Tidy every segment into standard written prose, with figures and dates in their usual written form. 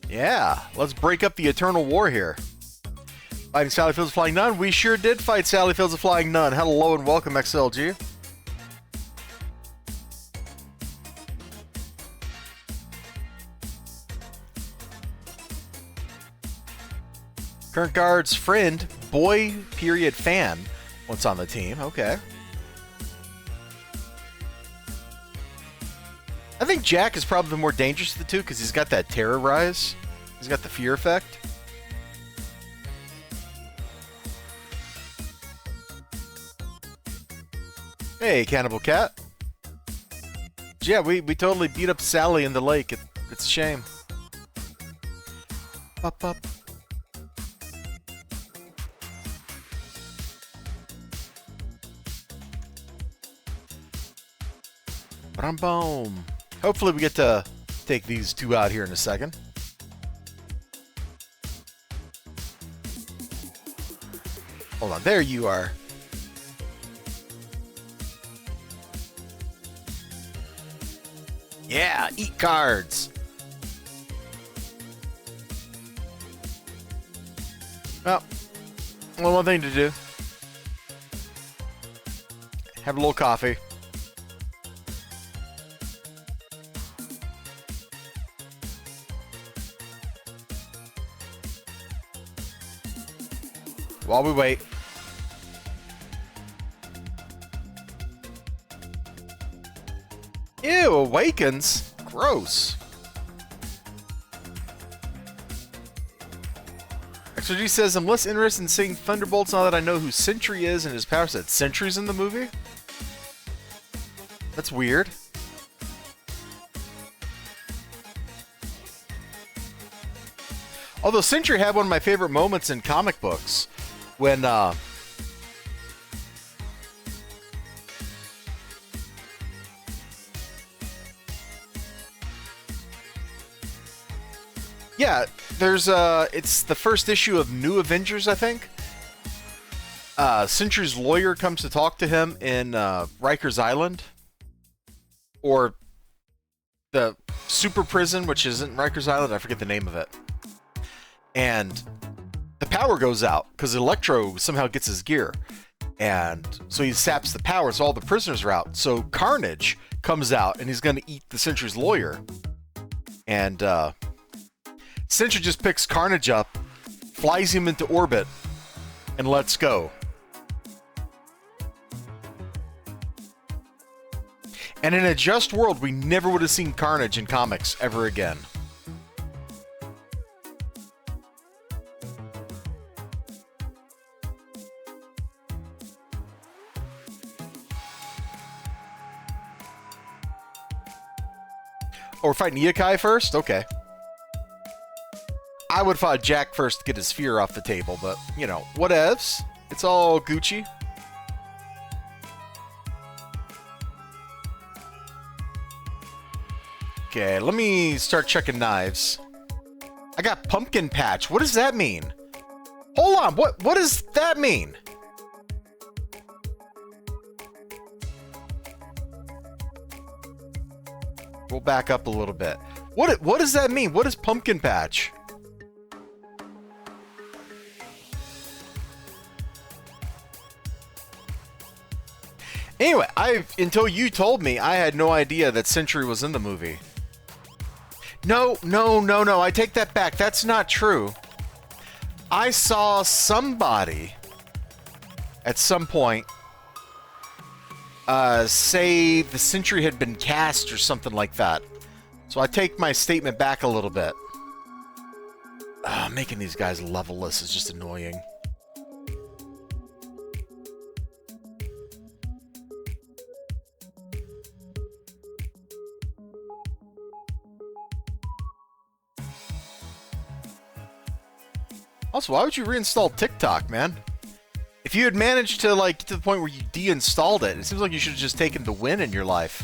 Yeah, let's break up the eternal war here. Fighting Sally Fields of Flying Nun? We sure did fight Sally Fields of Flying Nun. Hello and welcome, XLG. Current guard's friend, boy period fan, what's on the team? Okay. I think Jack is probably the more dangerous of the two because he's got that terrorize. He's got the fear effect. Hey, Cannibal Cat. Yeah, we totally beat up Sally in the lake. It's a shame. Up, up. Boom. Hopefully we get to take these two out here in a second. Hold on, there you are. Yeah, eat cards. Well, only one thing to do. Have a little coffee. While we wait. Ew, awakens? Gross. XRG says, I'm less interested in seeing Thunderbolts now that I know who Sentry is and his power set. Sentry's in the movie? That's weird. Although Sentry had one of my favorite moments in comic books when yeah, there's it's the first issue of New Avengers, I think. Sentry's lawyer comes to talk to him in Rikers Island, or the super prison, which isn't Rikers Island. I forget the name of it. And the power goes out because Electro somehow gets his gear, and so he saps the power, so all the prisoners are out. So Carnage comes out and he's going to eat the Sentry's lawyer, and Sentry just picks Carnage up, flies him into orbit, and lets go. And in a just world, we never would have seen Carnage in comics ever again. Oh, we're fighting Eochai first? Okay. I would fight Jack first to get his fear off the table, but, you know, whatevs. It's all Gucci. Okay, let me start checking knives. I got Pumpkin Patch. What does that mean? Hold on, what does that mean? We'll back up a little bit. What does that mean? What is Pumpkin Patch? Anyway, until you told me, I had no idea that Sentry was in the movie. No, I take that back. That's not true. I saw somebody at some point say the Sentry had been cast or something like that. So I take my statement back a little bit. Making these guys levelless is just annoying. Also, why would you reinstall TikTok, man? If you had managed to, like, get to the point where you deinstalled it, it seems like you should have just taken the win in your life.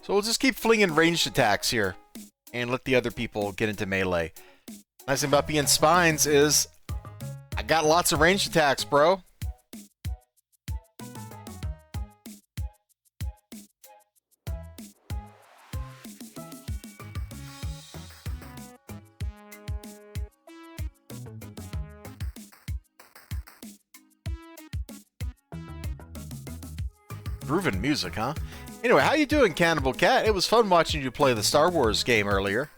So we'll just keep flinging ranged attacks here and let the other people get into melee. Nice thing about being spines is I got lots of ranged attacks, bro. Groovin' music, huh? Anyway, how you doing, Cannibal Cat? It was fun watching you play the Star Wars game earlier.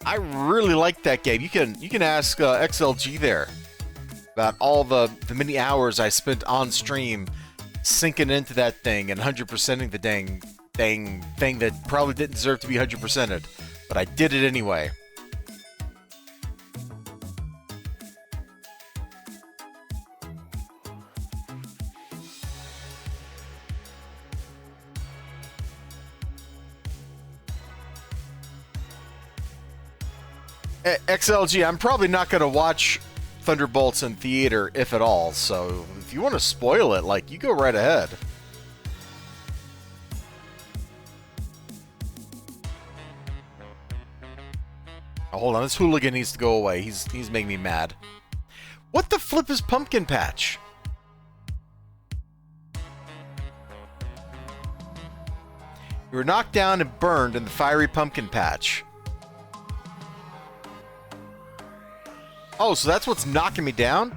I really liked that game. You can ask XLG there about all the many hours I spent on stream sinking into that thing and 100%ing the dang thing that probably didn't deserve to be 100%ed, but I did it anyway. XLG, I'm probably not going to watch Thunderbolts in theater, if at all, so if you want to spoil it, like, you go right ahead. Oh, hold on, this hooligan needs to go away. He's making me mad. What the flip is Pumpkin Patch? You were knocked down and burned in the fiery pumpkin patch. Oh, so that's what's knocking me down?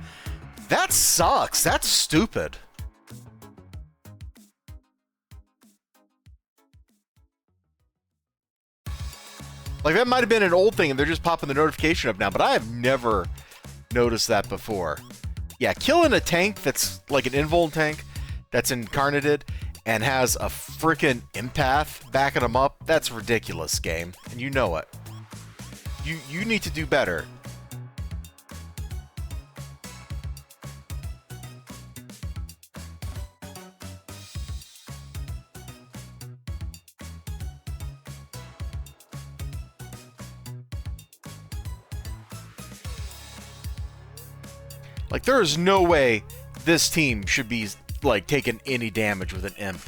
That sucks. That's stupid. Like, that might have been an old thing and they're just popping the notification up now, but I have never noticed that before. Yeah, killing a tank that's like an invuln tank that's incarnated and has a frickin' empath backing them up, that's ridiculous, game. And you know it. You need to do better. Like, there is no way this team should be, like, taking any damage with an imp.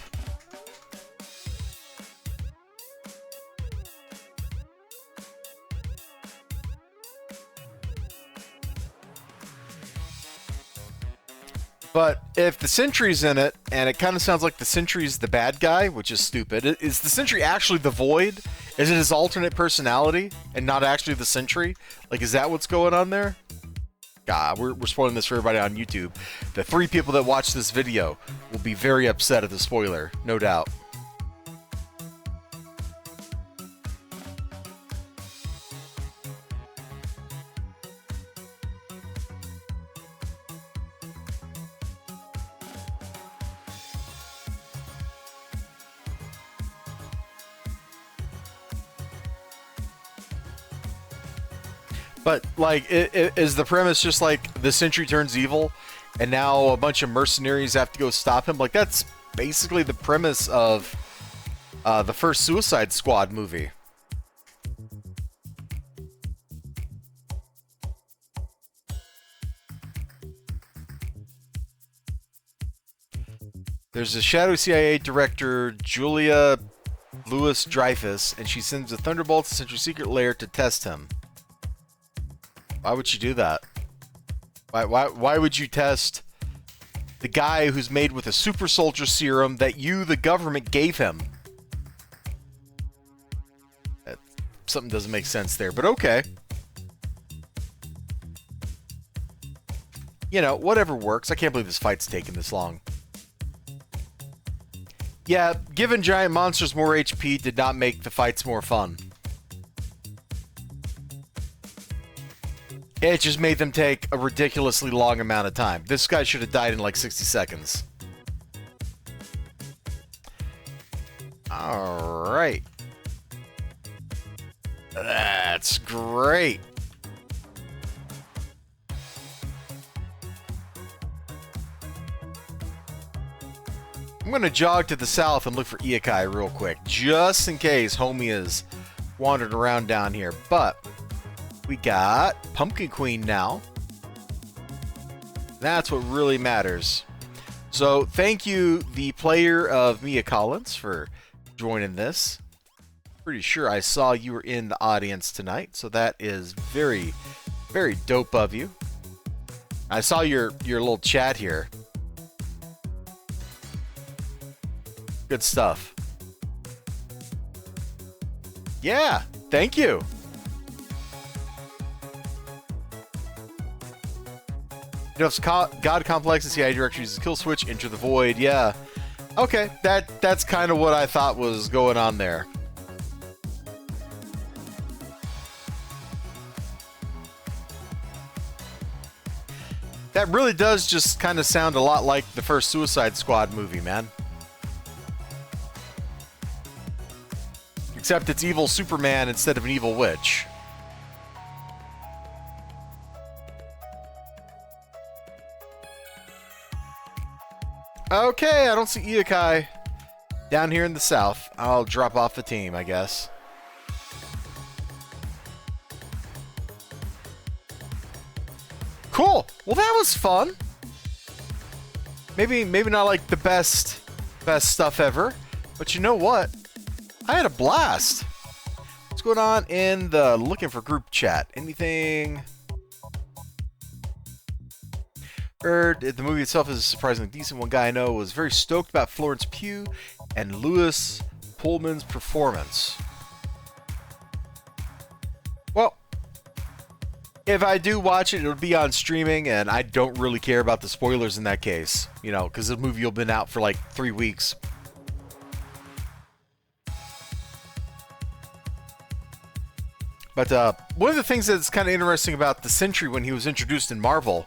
But if the Sentry's in it, and it kind of sounds like the Sentry's the bad guy, which is stupid. Is the Sentry actually the Void? Is it his alternate personality, and not actually the Sentry? Like, is that what's going on there? God, we're spoiling this for everybody on YouTube. The 3 people that watch this video will be very upset at the spoiler, no doubt. But, like, is the premise just like the Sentry turns evil and now a bunch of mercenaries have to go stop him? Like, that's basically the premise of the first Suicide Squad movie. There's a Shadow CIA director, Julia Louis-Dreyfus, and she sends the Thunderbolts to Sentry's secret lair to test him. Why would you do that? Why would you test the guy who's made with a super soldier serum that you, the government, gave him? Something doesn't make sense there, but okay. You know, whatever works. I can't believe this fight's taking this long. Yeah, giving giant monsters more HP did not make the fights more fun. It just made them take a ridiculously long amount of time. This guy should have died in like 60 seconds. Alright. That's great. I'm going to jog to the south and look for Eochai real quick, just in case homie is wandering around down here. But we got Pumpkin Queen now. That's what really matters. So thank you, the player of Mia Collins, for joining this. Pretty sure I saw you were in the audience tonight, so that is very, very dope of you. I saw your little chat here. Good stuff. Yeah, thank you. You know, if God complex and see how direction uses kill switch, enter the void. Yeah. Okay, that's kind of what I thought was going on there. That really does just kind of sound a lot like the first Suicide Squad movie, man. Except it's evil Superman instead of an evil witch. Okay, I don't see Eochai down here in the south. I'll drop off the team, I guess. Cool. Well, that was fun. Maybe not like the best stuff ever, but you know what? I had a blast. What's going on in the looking for group chat? Anything? Heard the movie itself is surprisingly decent. One guy I know was very stoked about Florence Pugh and Louis Pullman's performance. Well, if I do watch it, it'll be on streaming, and I don't really care about the spoilers in that case, you know, because the movie will have been out for like 3 weeks. But one of the things that's kind of interesting about the Sentry when he was introduced in Marvel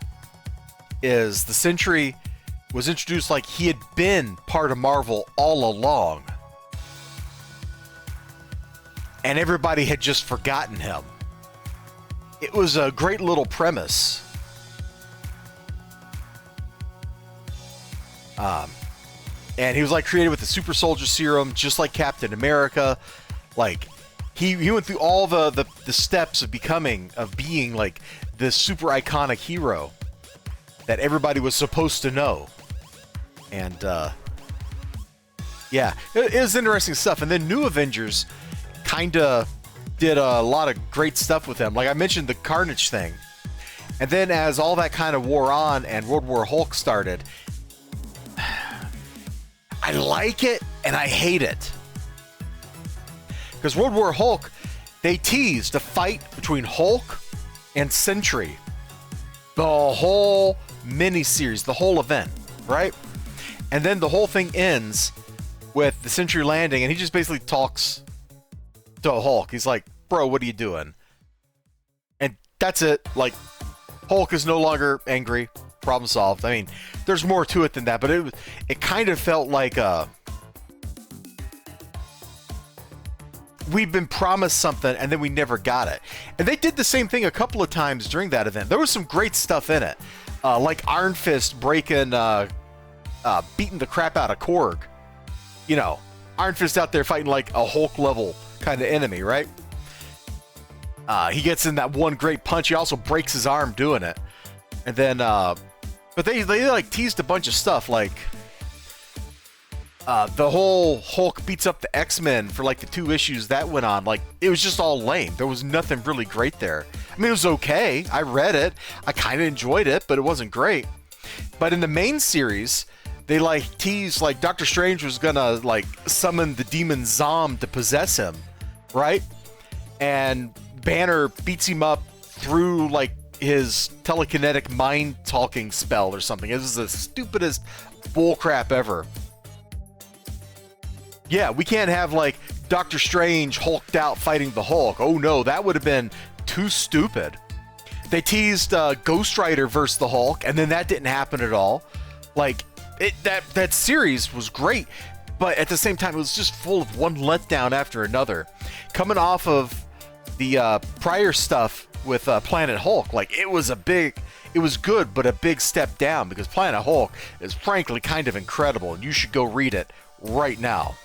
is the Sentry was introduced like he had been part of Marvel all along. And everybody had just forgotten him. It was a great little premise. And he was like created with the super soldier serum, just like Captain America. Like he went through all the steps of being like this super iconic hero that everybody was supposed to know. And yeah, it was interesting stuff. And then New Avengers kind of did a lot of great stuff with him. Like I mentioned the Carnage thing. And then as all that kind of wore on and World War Hulk started, I like it and I hate it. Because World War Hulk, they teased a fight between Hulk and Sentry. The whole mini-series, the whole event, right? And then the whole thing ends with the Sentry landing, and he just basically talks to Hulk. He's like, bro, what are you doing? And that's it. Like, Hulk is no longer angry. Problem solved. I mean, there's more to it than that, but it kind of felt like we'd been promised something and then we never got it. And they did the same thing a couple of times during that event. There was some great stuff in it. Like Iron Fist beating the crap out of Korg. You know, Iron Fist out there fighting like a Hulk level kind of enemy, right? He gets in that one great punch. He also breaks his arm doing it. And then, but they like teased a bunch of stuff, like the whole Hulk beats up the X-Men for like the 2 issues that went on. Like, it was just all lame. There was nothing really great there. I mean, it was okay. I read it. I kind of enjoyed it, but it wasn't great. But in the main series, they like teased like Doctor Strange was gonna like summon the demon Zom to possess him, right? And Banner beats him up through like his telekinetic mind talking spell or something. It was the stupidest bullcrap ever. Yeah, we can't have like Doctor Strange hulked out fighting the Hulk. Oh no, that would have been too stupid. They teased Ghost Rider versus the Hulk, and then that didn't happen at all. Like, that series was great, but at the same time, it was just full of one letdown after another. Coming off of the prior stuff with Planet Hulk, like, it was good, but a big step down, because Planet Hulk is frankly kind of incredible, and you should go read it right now.